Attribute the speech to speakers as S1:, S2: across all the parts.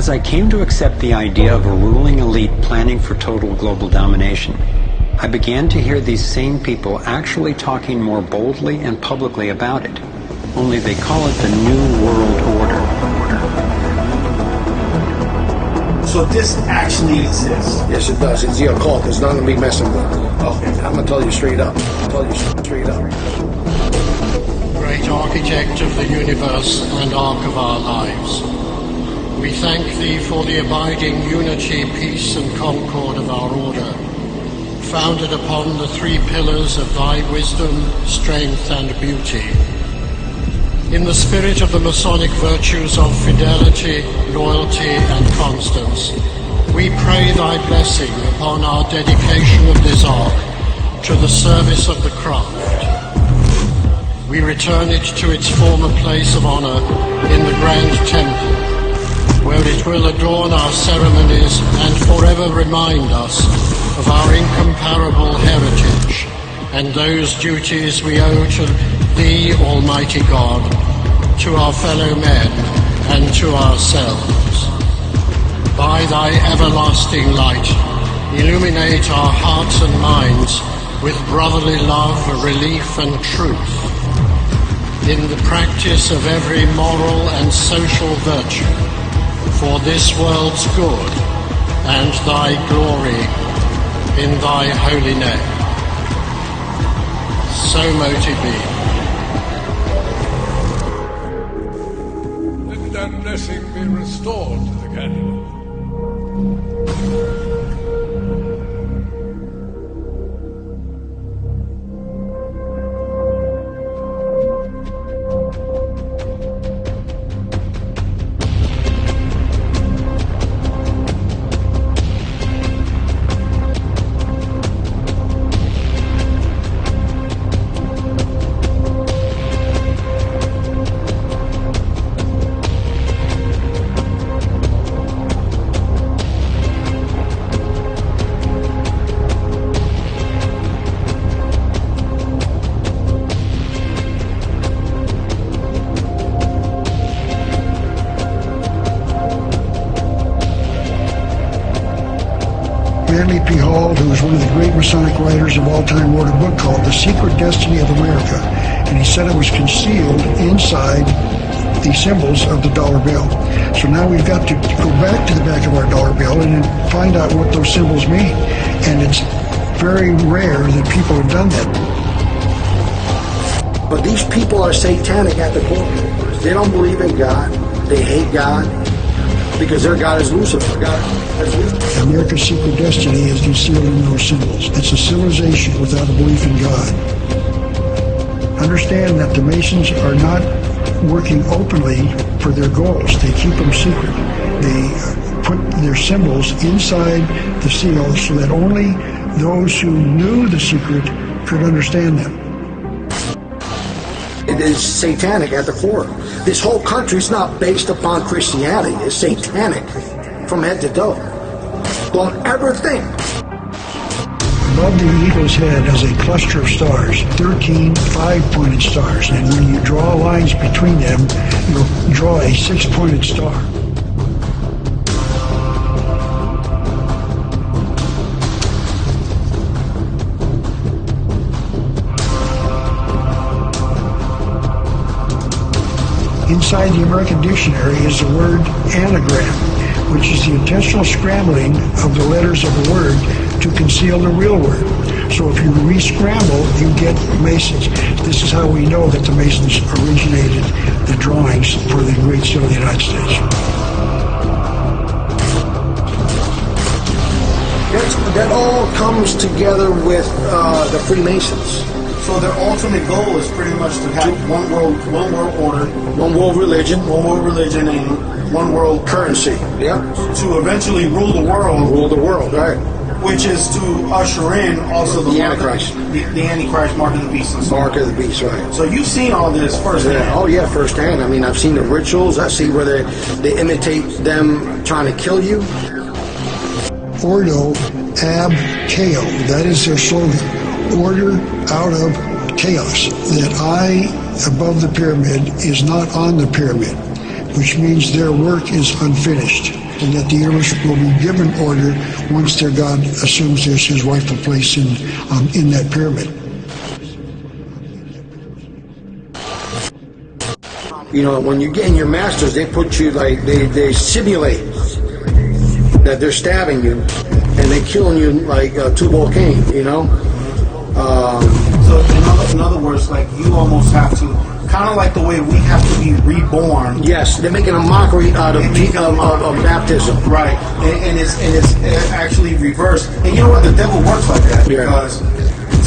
S1: As I came to accept the idea of a ruling elite planning for total global domination, I began to hear these same people actually talking more boldly and publicly about it. Only they call it the New World Order.
S2: So this actually exists?
S3: Yes, it does. It's the occult. It's not going to be messing with.
S2: Okay.
S3: I'm going to tell you straight up.
S4: Great architect of the universe and arc of our lives, we thank thee for the abiding unity, peace and concord of our order, founded upon the three pillars of thy wisdom, strength and beauty. In the spirit of the Masonic virtues of fidelity, loyalty and constance, we pray thy blessing upon our dedication of this ark to the service of the craft. We return it to its former place of honor in the Grand Temple, where it will adorn our ceremonies and forever remind us of our incomparable heritage and those duties we owe to thee, Almighty God, to our fellow men and to ourselves. By thy everlasting light, illuminate our hearts and minds with brotherly love, relief and truth. In the practice of every moral and social virtue, for this world's good and thy glory, in thy holy name. So mote it be.
S5: Let that blessing be restored to the canyon.
S6: Manly P. Hall, who was one of the great Masonic writers of all time, wrote a book called The Secret Destiny of America, and he said it was concealed inside the symbols of the dollar bill. So now we've got to go back to the back of our dollar bill and find out what those symbols mean, and it's very rare that people have done that.
S3: But these people are satanic at the core. They don't believe in God. They hate God because their God is Lucifer.
S6: America's secret destiny is concealed in those symbols. It's a civilization without a belief in God. Understand that the Masons are not working openly for their goals. They keep them secret. They put their symbols inside the seal so that only those who knew the secret could understand them.
S3: It is satanic at the core. This whole country is not based upon Christianity. It's satanic from head to toe. Don't ever think.
S6: Above the eagle's head is a cluster of stars, 13 5-pointed stars, and when you draw lines between them, you'll draw a 6-pointed star. Inside the American Dictionary is the word anagram, which is the intentional scrambling of the letters of a word to conceal the real word. So if you re-scramble, you get Masons. This is how we know that the Masons originated the drawings for the Great Seal of the United States.
S3: That all comes together with the Freemasons.
S2: So their ultimate goal is pretty much to have one world order,
S3: one world religion,
S2: and one world
S3: currency. Yeah.
S2: To eventually rule the world.
S3: Rule the world, right.
S2: Which is to usher in also the
S3: Antichrist.
S2: The Antichrist, mark of the beast. And so
S3: mark of the beast, right.
S2: So you've seen all this firsthand.
S3: Yeah. Oh yeah, firsthand. I mean, I've seen the rituals. I see where they imitate them trying to kill you.
S6: Ordo ab chao. That is their slogan. Order out of chaos. That eye above the pyramid is not on the pyramid, which means their work is unfinished. and that the universe will be given order once their God assumes his rightful place in that pyramid.
S3: You know, when you get in your masters, they put you like, they simulate that they're stabbing you and they're killing you like Tubal Cain, you know?
S2: So in other words, like you almost have to, kind of like the way we have to be reborn.
S3: Yes, they're making a mockery out of baptism.
S2: Right, and it's actually reversed. And you know what? The devil works like that because.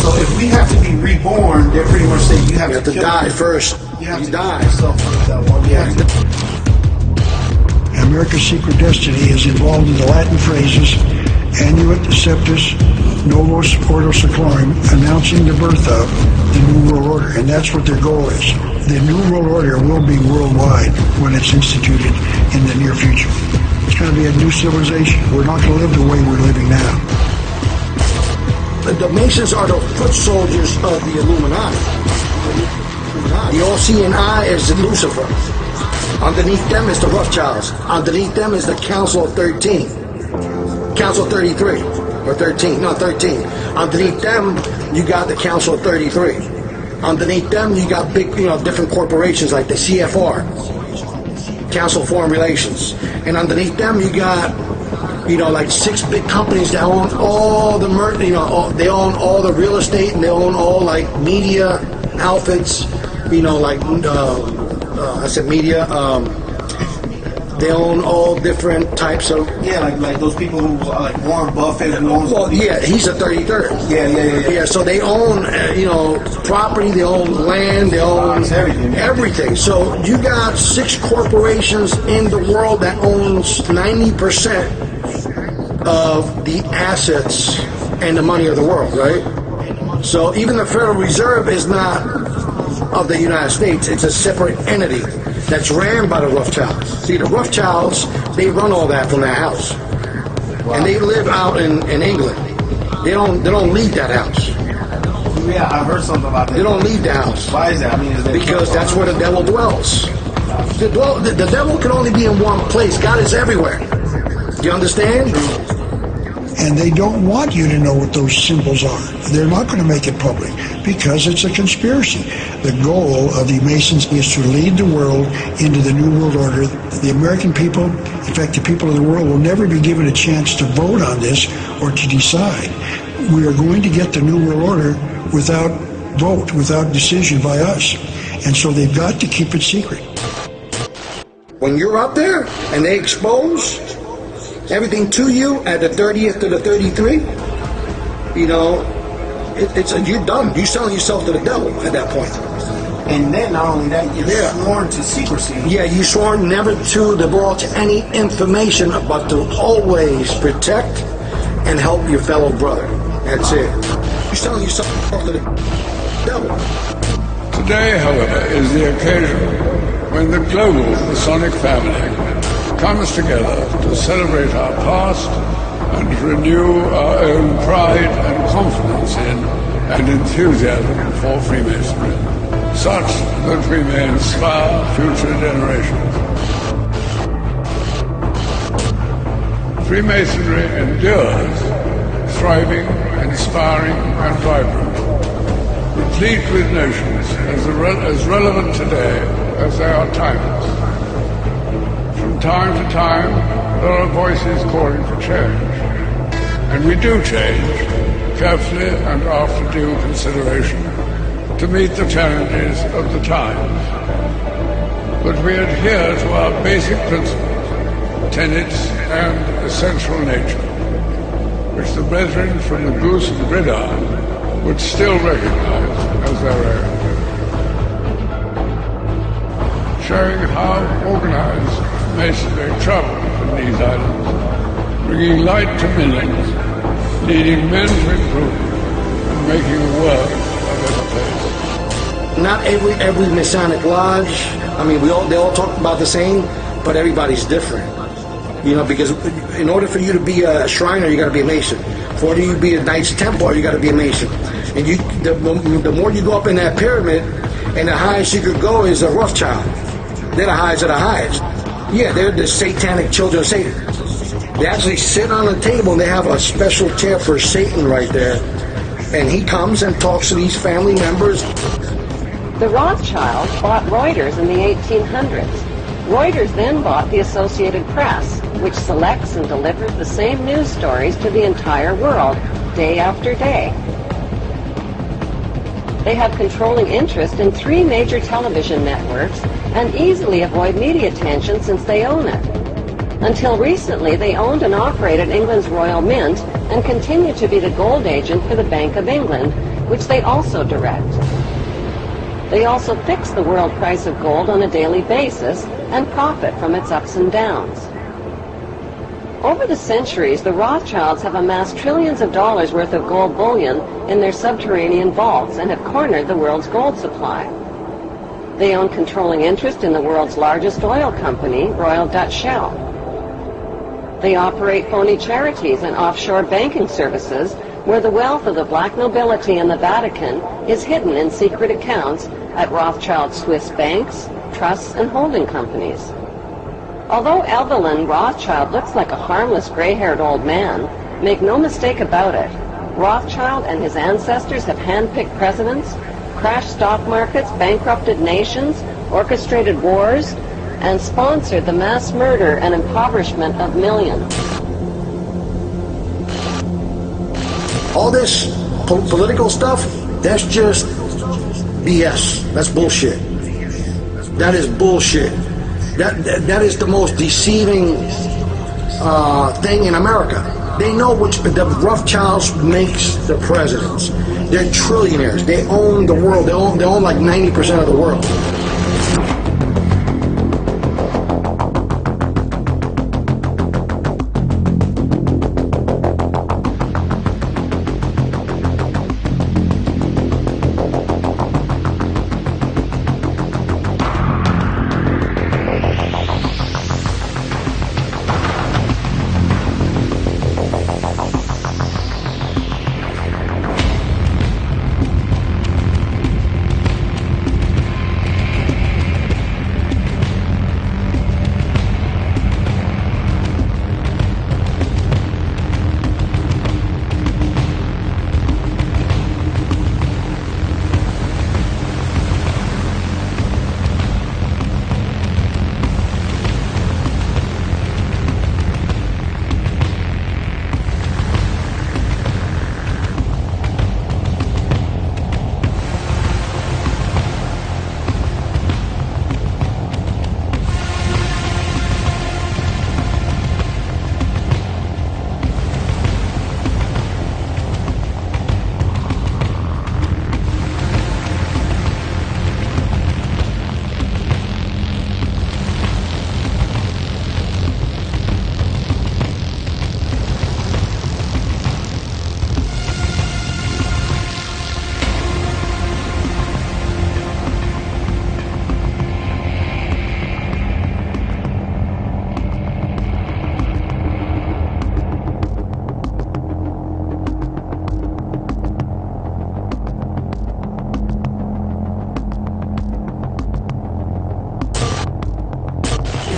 S2: So if we have to be reborn, they're pretty much saying you have to
S3: die first.
S2: You have to
S3: die.
S2: yourself for the devil. Yeah.
S6: America's secret destiny is involved in the Latin phrases Annuit Septis Novus Ordo Seclorum, announcing the birth of the New World Order, and that's what their goal is. The New World Order will be worldwide when it's instituted in the near future. It's going to be a new civilization. We're not going to live the way we're living now.
S3: The Masons are the foot soldiers of the Illuminati. The all-seeing eye is Lucifer. Underneath them is the Rothschilds. Underneath them is the Council of 13. Council 33. Or 13. No, 13. Underneath them, you got the Council of 33. Underneath them, you got big, different corporations like the CFR. Council of Foreign Relations. And underneath them, you got like 6 big companies that own all the they own all the real estate, and they own all like media outfits, I said media, they own all different types of...
S2: Yeah, like those people who, like Warren Buffett, who owns...
S3: Well, yeah, he's a 33rd.
S2: Yeah.
S3: So they own, property, they own land, they own everything. So you got 6 corporations in the world that owns 90% of the assets and the money of the world, right? So even the Federal Reserve is not of the United States. It's a separate entity that's ran by the Rothschilds. See, the Rothschilds, they run all that from their house. Wow. And they live out in England. They don't leave that house.
S2: Yeah, I've heard something about that.
S3: They don't leave the house.
S2: Why is that? I mean,
S3: because that's where the devil dwells. The devil can only be in one place. God is everywhere. Do you understand?
S6: And they don't want you to know what those symbols are. They're not going to make it public because it's a conspiracy. The goal of the Masons is to lead the world into the New World Order. The American people, in fact, the people of the world, will never be given a chance to vote on this or to decide. We are going to get the New World Order without vote, without decision by us. And so they've got to keep it secret.
S3: When you're up there and they expose everything to you at the 30th to the 33, you're done. You're selling yourself to the devil at that point.
S2: And then not only that, you're sworn to secrecy.
S3: Yeah, you're sworn never to divulge any information, but to always protect and help your fellow brother. That's it. You're selling yourself to the devil.
S5: Today, however, is the occasion when the global Masonic family comes together to celebrate our past and to renew our own pride and confidence in and enthusiasm for Freemasonry, such that we may inspire future generations. Freemasonry endures, thriving, inspiring, and vibrant, replete with notions as relevant today as they are timeless. From time to time, there are voices calling for change. And we do change, carefully and after due consideration, to meet the challenges of the times. But we adhere to our basic principles, tenets, and essential nature, which the brethren from the Goose and Gridiron would still recognize as their own. Showing how organized Masonry traveled in these islands, bringing light to millions, leading men to improvement, and making the world a better place.
S3: Not every Masonic lodge, they all talk about the same, but everybody's different. Because in order for you to be a Shriner, you got to be a Mason. For you to be a Knights Templar, you got to be a Mason. And the more you go up in that pyramid, and the highest you could go is a Rothschild. They're the highest of the highest. Yeah, they're the satanic children of Satan. They actually sit on a table, and they have a special chair for Satan right there. And he comes and talks to these family members.
S7: The Rothschilds bought Reuters in the 1800s. Reuters then bought the Associated Press, which selects and delivers the same news stories to the entire world, day after day. They have controlling interest in 3 major television networks and easily avoid media attention since they own it. Until recently, they owned and operated England's Royal Mint and continue to be the gold agent for the Bank of England, which they also direct. They also fix the world price of gold on a daily basis and profit from its ups and downs. Over the centuries, the Rothschilds have amassed trillions of dollars worth of gold bullion in their subterranean vaults and have cornered the world's gold supply. They own controlling interest in the world's largest oil company, Royal Dutch Shell. They operate phony charities and offshore banking services where the wealth of the black nobility in the Vatican is hidden in secret accounts at Rothschild Swiss banks, trusts, and holding companies. Although Evelyn Rothschild looks like a harmless gray-haired old man, make no mistake about it, Rothschild and his ancestors have handpicked presidents, crashed stock markets, bankrupted nations, orchestrated wars, and sponsored the mass murder and impoverishment of millions.
S3: All this political stuff, that's just BS. That's bullshit. That is bullshit. That is the most deceiving thing in America. They know which the Rothschilds makes the presidents. They're trillionaires. They own the world. They own like 90% of the world.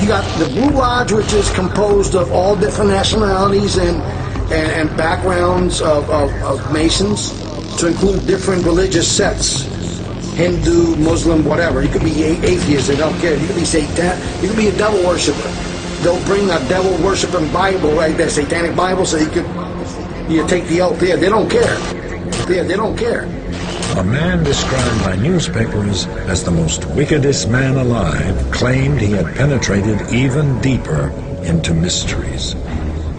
S3: You got the Blue Lodge, which is composed of all different nationalities and backgrounds of Masons, to include different religious sects, Hindu, Muslim, whatever. You could be atheist, they don't care. You could be Satan, you could be a devil worshiper. They'll bring a devil worshiping Bible, right there, satanic Bible, so you take the oath there. They don't care. They don't care.
S8: A man described by newspapers as the most wickedest man alive claimed he had penetrated even deeper into mysteries.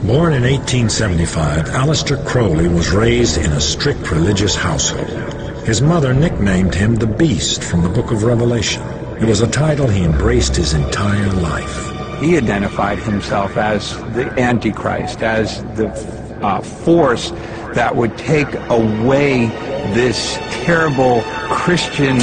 S8: Born in 1875, Aleister Crowley was raised in a strict religious household. His mother nicknamed him the Beast from the Book of Revelation. It was a title he embraced his entire life.
S9: He identified himself as the Antichrist, as the force that would take away this terrible Christian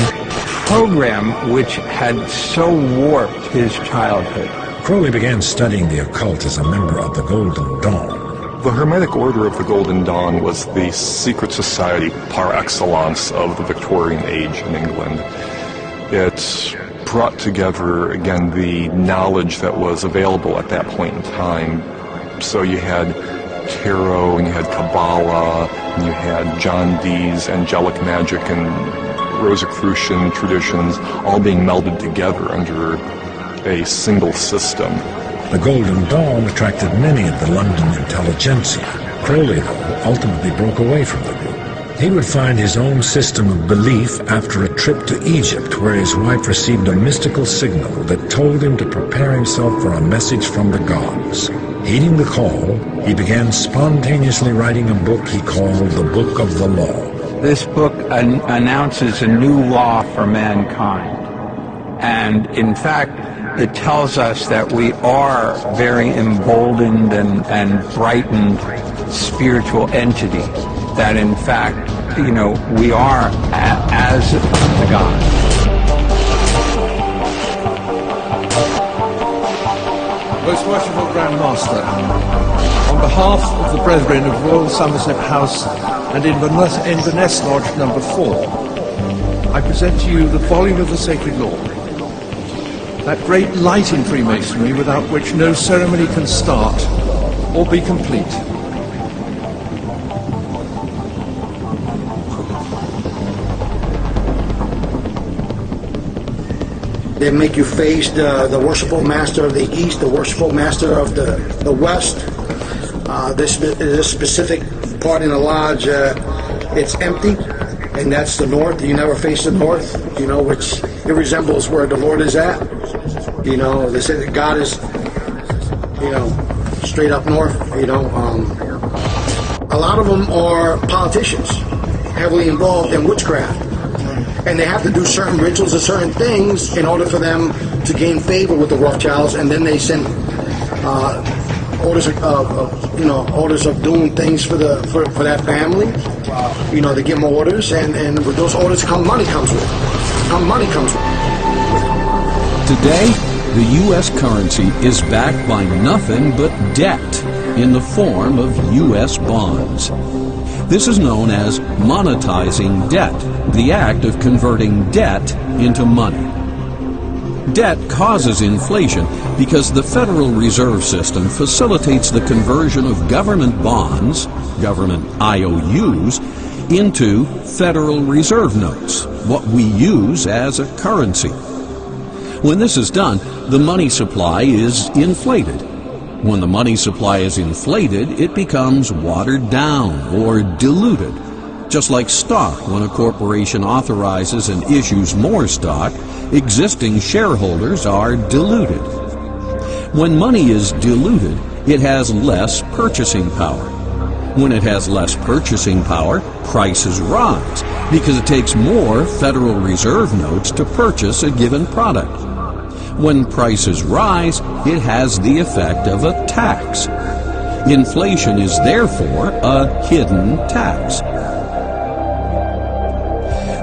S9: program which had so warped his childhood.
S8: Crowley began studying the occult as a member of the Golden Dawn.
S10: The Hermetic Order of the Golden Dawn was the secret society par excellence of the Victorian age in England. It brought together, again, the knowledge that was available at that point in time So you had tarot, and you had Kabbalah, and you had John Dee's angelic magic and Rosicrucian traditions all being melded together under a single system.
S8: The Golden Dawn attracted many of the London intelligentsia. Crowley, though, ultimately broke away from the group. He would find his own system of belief after a trip to Egypt, where his wife received a mystical signal that told him to prepare himself for a message from the gods. Heeding the call, he began spontaneously writing a book he called the Book of the Law.
S9: This book announces a new law for mankind. And in fact, it tells us that we are very emboldened and brightened spiritual entity. That in fact, we are as the gods.
S11: Most worshipful Grand Master, on behalf of the Brethren of Royal Somerset House and Inverness Lodge number 4, I present to you the volume of the Sacred Law, that great light in Freemasonry without which no ceremony can start or be complete.
S3: They make you face the worshipful master of the East, the worshipful master of the West. This specific part in the lodge, it's empty, and that's the North. You never face the North, which it resembles where the Lord is at. They say that God is, straight up north. A lot of them are politicians, heavily involved in witchcraft. And they have to do certain rituals and certain things in order for them to gain favor with the Rothschilds, and then they send orders of doing things for that family. They give them orders, and with those orders money comes with it.
S12: Today, the U.S. currency is backed by nothing but debt in the form of U.S. bonds. This is known as monetizing debt, the act of converting debt into money. Debt causes inflation because the Federal Reserve System facilitates the conversion of government bonds, government IOUs, into Federal Reserve notes, what we use as a currency. When this is done, the money supply is inflated. When the money supply is inflated, it becomes watered down or diluted. Just like stock, when a corporation authorizes and issues more stock, existing shareholders are diluted. When money is diluted, it has less purchasing power. When it has less purchasing power, prices rise because it takes more Federal Reserve notes to purchase a given product. When prices rise, it has the effect of a tax. Inflation is therefore a hidden tax.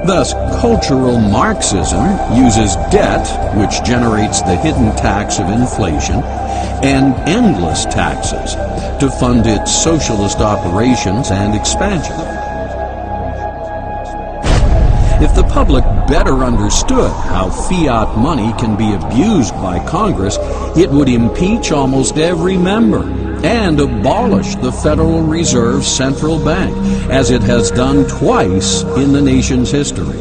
S12: Thus, cultural Marxism uses debt, which generates the hidden tax of inflation, and endless taxes to fund its socialist operations and expansion. If the public better understood how fiat money can be abused by Congress, it would impeach almost every member and abolish the Federal Reserve Central Bank, as it has done twice in the nation's history.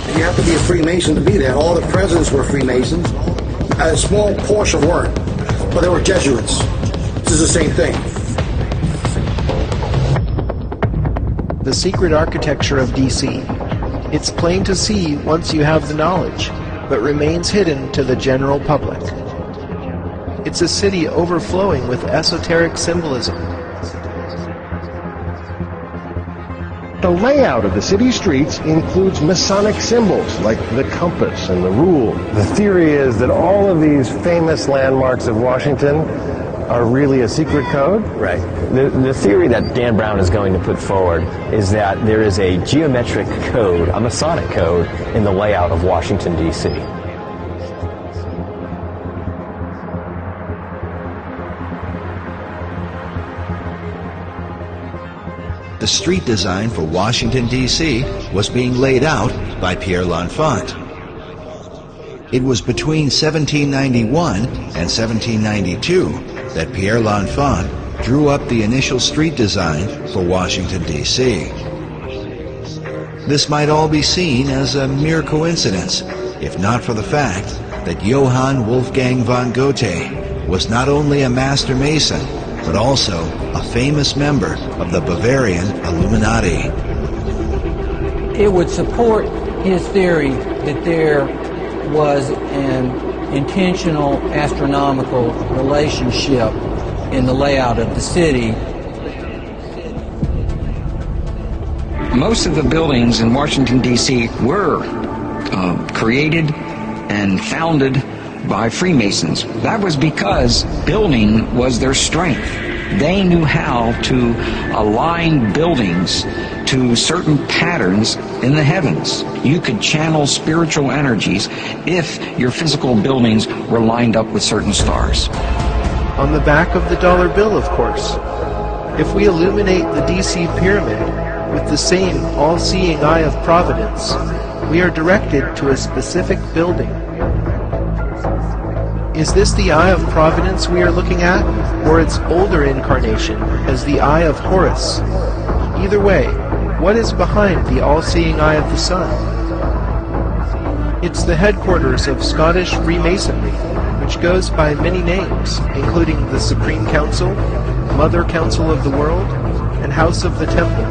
S3: You have to be a Freemason to be there. All the presidents were Freemasons. A small portion weren't, but they were Jesuits. This is the same thing.
S13: The secret architecture of DC. It's plain to see once you have the knowledge, but remains hidden to the general public. It's a city overflowing with esoteric symbolism.
S14: The layout of the city streets includes Masonic symbols like the compass and the rule. The theory is that all of these famous landmarks of Washington are really a secret code?
S15: Right. The theory that Dan Brown is going to put forward is that there is a geometric code, a Masonic code, in the layout of Washington, D.C.
S16: The street design for Washington, D.C. was being laid out by Pierre L'Enfant. It was between 1791 and 1792 that Pierre L'Enfant drew up the initial street design for Washington, D.C. This might all be seen as a mere coincidence, if not for the fact that Johann Wolfgang von Goethe was not only a master mason, but also a famous member of the Bavarian Illuminati.
S17: It would support his theory that there was an intentional astronomical relationship in the layout of the city.
S18: Most of the buildings in Washington, D.C. were created and founded by Freemasons. That was because building was their strength. They knew how to align buildings to certain patterns in the heavens. You could channel spiritual energies if your physical buildings were lined up with certain stars.
S13: On the back of the dollar bill, of course. If we illuminate the DC pyramid with the same all-seeing eye of providence, we are directed to a specific building. Is this the Eye of Providence we are looking at, or its older incarnation as the Eye of Horus? Either way, what is behind the all-seeing eye of the sun? It's the headquarters of Scottish Freemasonry, which goes by many names, including the Supreme Council, Mother Council of the World, and House of the Temple.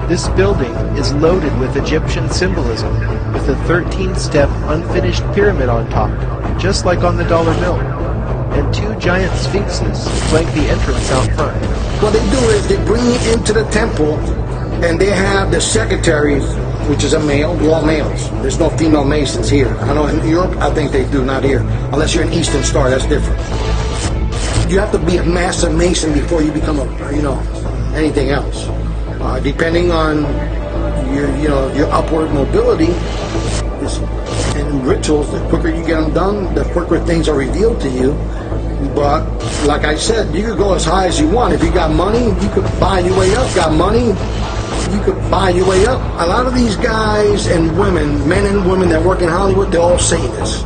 S13: This building is loaded with Egyptian symbolism, with a 13-step unfinished pyramid on top, just like on the dollar bill, and two giant sphinxes flank the entrance out front.
S3: What they do is they bring you into the temple, and they have the secretaries, which is a male, they're all males. There's no female masons here. I know in Europe, I think they do, not here. Unless you're an Eastern Star, that's different. You have to be a master mason before you become anything else. Depending on your upward mobility and rituals, the quicker you get them done, the quicker things are revealed to you. But like I said, you could go as high as you want. If you got money, you could buy your way up. Got money, you could buy your way up. A lot of these guys and women, men and women that work in Hollywood, they're all Satanists.